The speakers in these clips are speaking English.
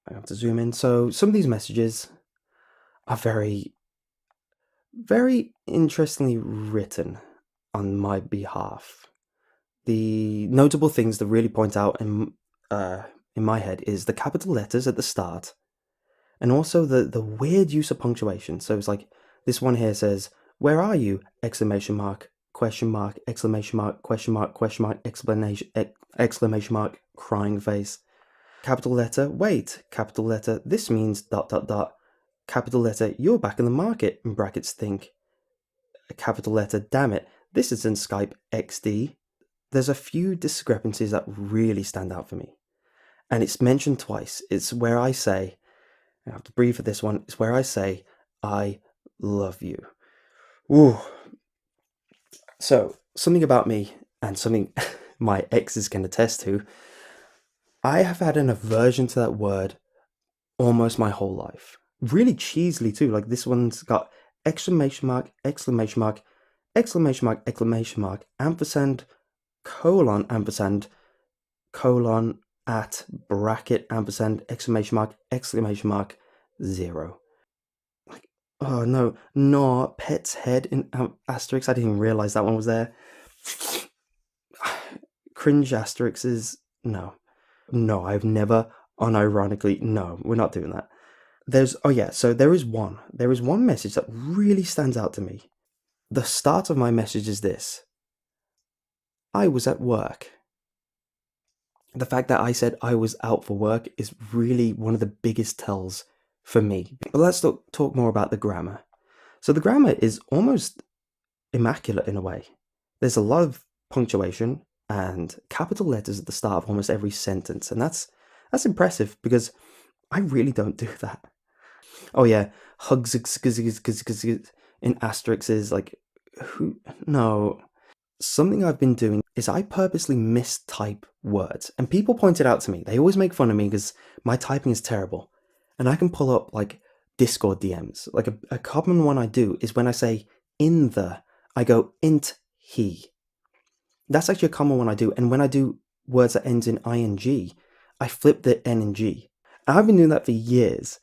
I have to zoom in. So some of these messages are very, very interestingly written on my behalf. The notable things that really point out in my head is the capital letters at the start, and also the weird use of punctuation. So it's like this one here says, "Where are you?" Exclamation mark, question mark, exclamation mark, question mark, exclamation mark, crying face. Capital letter, wait. Capital letter, this means dot dot dot. Capital letter, you're back in the market, in brackets think. A capital letter, damn it, this isn't Skype XD. There's a few discrepancies that really stand out for me. And it's mentioned twice. It's where I say, I have to breathe for this one, it's where I say, I love you. Ooh. So, something about me, and something my exes can attest to, I have had an aversion to that word almost my whole life. Really cheesily too. Like this one's got exclamation mark, exclamation mark, exclamation mark, exclamation mark, ampersand, colon, ampersand, colon, at, bracket, ampersand, exclamation mark, 0. Like, oh no, no, pet's head in asterisk. I didn't even realize that one was there. Cringe asterisks is no. No, I've never unironically, no, we're not doing that. So there is one message that really stands out to me. The start of my message is this: I was at work. The fact that I said I was out for work is really one of the biggest tells for me. But let's talk more about the grammar. So the grammar is almost immaculate in a way. There's a lot of punctuation and capital letters at the start of almost every sentence, and that's impressive because I really don't do that. Oh yeah, hugs in asterisks is like, who? No. Something I've been doing is I purposely mistype words, and people point it out to me. They always make fun of me because my typing is terrible, and I can pull up like Discord DMs. Like a common one I do is when I say in the, I go int he. That's actually a common one I do, and when I do words that ends in ing, I flip the n and g. And I've been doing that for years.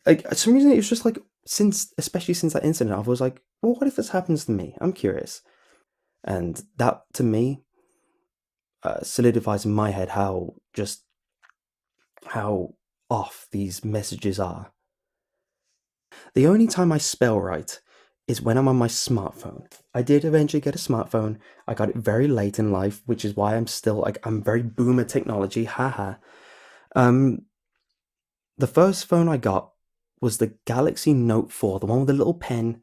Like, for some reason, it's just like, especially since that incident, I was like, well, what if this happens to me? I'm curious. And that, to me, solidifies in my head how off these messages are. The only time I spell right is when I'm on my smartphone. I did eventually get a smartphone. I got it very late in life, which is why I'm still, like, I'm very boomer technology, haha. The first phone I got was the Galaxy Note 4, the one with the little pen.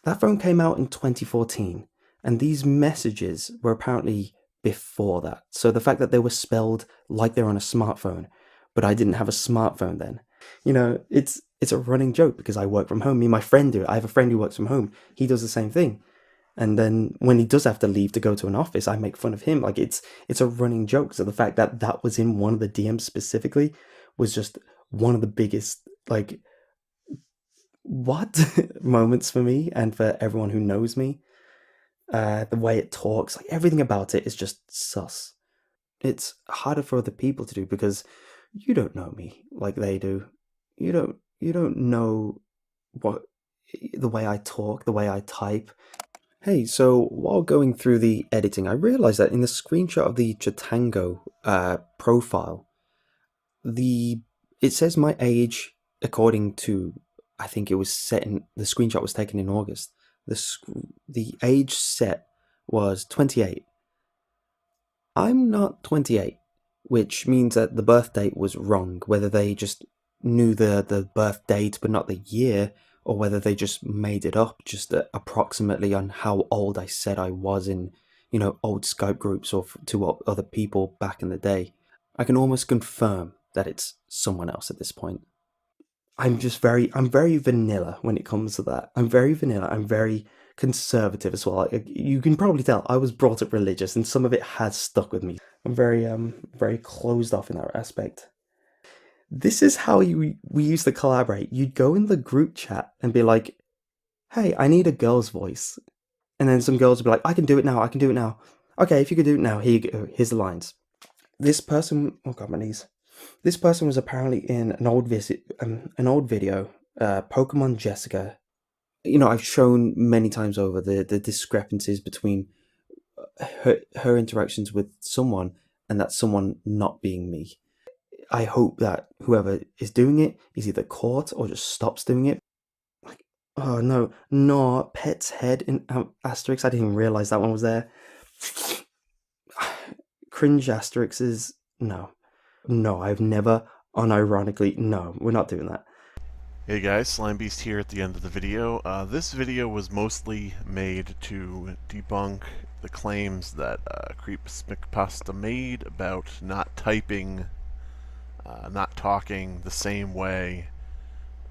That phone came out in 2014, and these messages were apparently before that. So the fact that they were spelled like they're on a smartphone, but I didn't have a smartphone then. You know, it's a running joke because I work from home. Me and my friend do it. I have a friend who works from home. He does the same thing. And then when he does have to leave to go to an office, I make fun of him. Like it's a running joke. So the fact that that was in one of the DMs specifically was just one of the biggest, like, what moments for me and for everyone who knows me. The way it talks, like everything about it is just sus. It's harder for other people to do because you don't know me like they do. You don't know what the way I talk, the way I type. Hey, so while going through the editing, I realized that in the screenshot of the Chitango profile, it says my age according to, I think it was set in, the screenshot was taken in August. The age set was 28. I'm not 28, which means that the birth date was wrong, whether they just knew the birth date but not the year, or whether they just made it up just approximately on how old I said I was in, old Skype groups or to other people back in the day. I can almost confirm that it's someone else at this point. I'm very vanilla when it comes to that. I'm very vanilla. I'm very conservative as well. You can probably tell I was brought up religious, and some of it has stuck with me. I'm very closed off in that aspect. This is how we used to collaborate. You'd go in the group chat and be like, "Hey, I need a girl's voice," and then some girls would be like, "I can do it now. I can do it now." Okay, if you could do it now, here you go. Here's the lines. This person, oh god, my knees. This person was apparently in an old video, Pokemon Jessica. You know, I've shown many times over the discrepancies between her interactions with someone and that someone not being me. I hope that whoever is doing it is either caught or just stops doing it. Like, oh no, pet's head in asterisk. I didn't even realize that one was there. Cringe asterisks is no. I've never unironically. No, we're not doing that. Hey guys, Slime Beast here at the end of the video. This video was mostly made to debunk the claims that CreepsMcPasta made about not typing, not talking the same way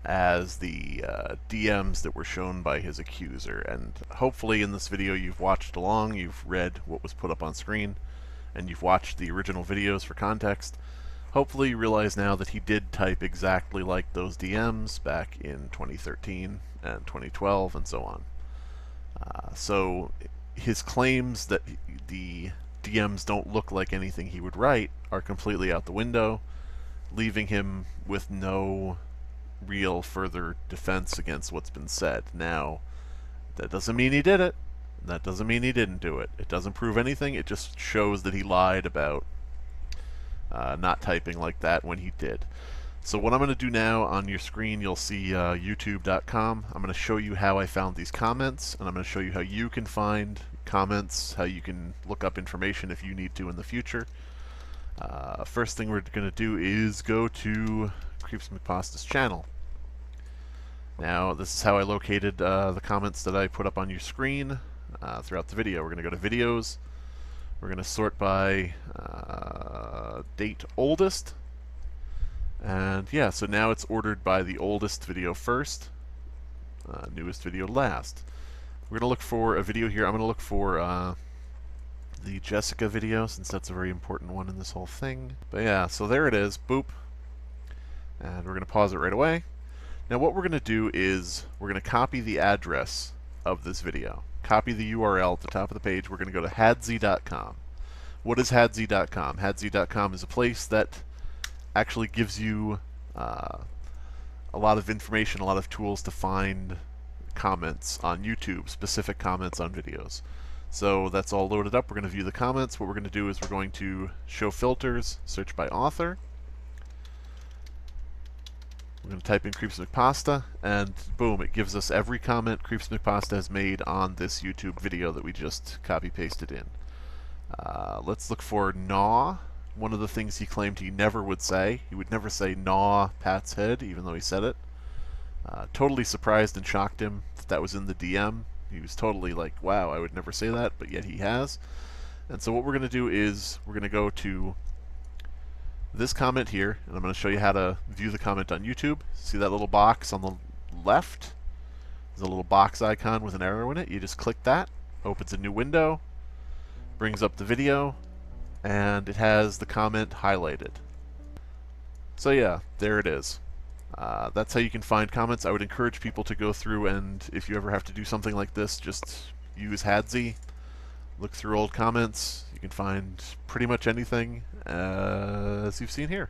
as the DMs that were shown by his accuser. And hopefully in this video you've watched along, you've read what was put up on screen, and you've watched the original videos for context. Hopefully you realize now that he did type exactly like those DMs back in 2013 and 2012 and so on. So his claims that the DMs don't look like anything he would write are completely out the window, leaving him with no real further defense against what's been said. Now, that doesn't mean he did it. That doesn't mean he didn't do it. It doesn't prove anything. It just shows that he lied about not typing like that when he did. So what I'm going to do now, on your screen you'll see youtube.com. I'm going to show you how I found these comments, and I'm going to show you how you can find comments, how you can look up information if you need to in the future. First thing we're going to do is go to CreepsMcPasta's channel. Now this is how I located the comments that I put up on your screen throughout the video. We're going to go to videos. We're going to sort by date oldest. And yeah, so now it's ordered by the oldest video first, newest video last. We're going to look for a video here. I'm going to look for the Jessica video, since that's a very important one in this whole thing. But yeah, so there it is. Boop. And we're going to pause it right away. Now what we're going to do is we're going to copy the address of this video. Copy the URL at the top of the page. We're going to go to hadzy.com. What is hadzy.com? Hadzy.com is a place that actually gives you a lot of information, a lot of tools to find comments on YouTube, specific comments on videos. So that's all loaded up. We're going to view the comments. What we're going to do is we're going to show filters, search by author. We're going to type in CreepsMcPasta, and boom, it gives us every comment CreepsMcPasta has made on this YouTube video that we just copy-pasted in. Let's look for gnaw. One of the things he claimed he never would say. He would never say gnaw Pat's head, even though he said it. Totally surprised and shocked him that that was in the DM. He was totally like, wow, I would never say that, but yet he has. And so what we're going to do is we're going to go to this comment here, and I'm going to show you how to view the comment on YouTube. See that little box on the left? There's a little box icon with an arrow in it. You just click that, opens a new window, brings up the video, and it has the comment highlighted. So yeah, there it is. That's how you can find comments. I would encourage people to go through, and if you ever have to do something like this, just use Hadzy. Look through old comments. You can find pretty much anything, as you've seen here.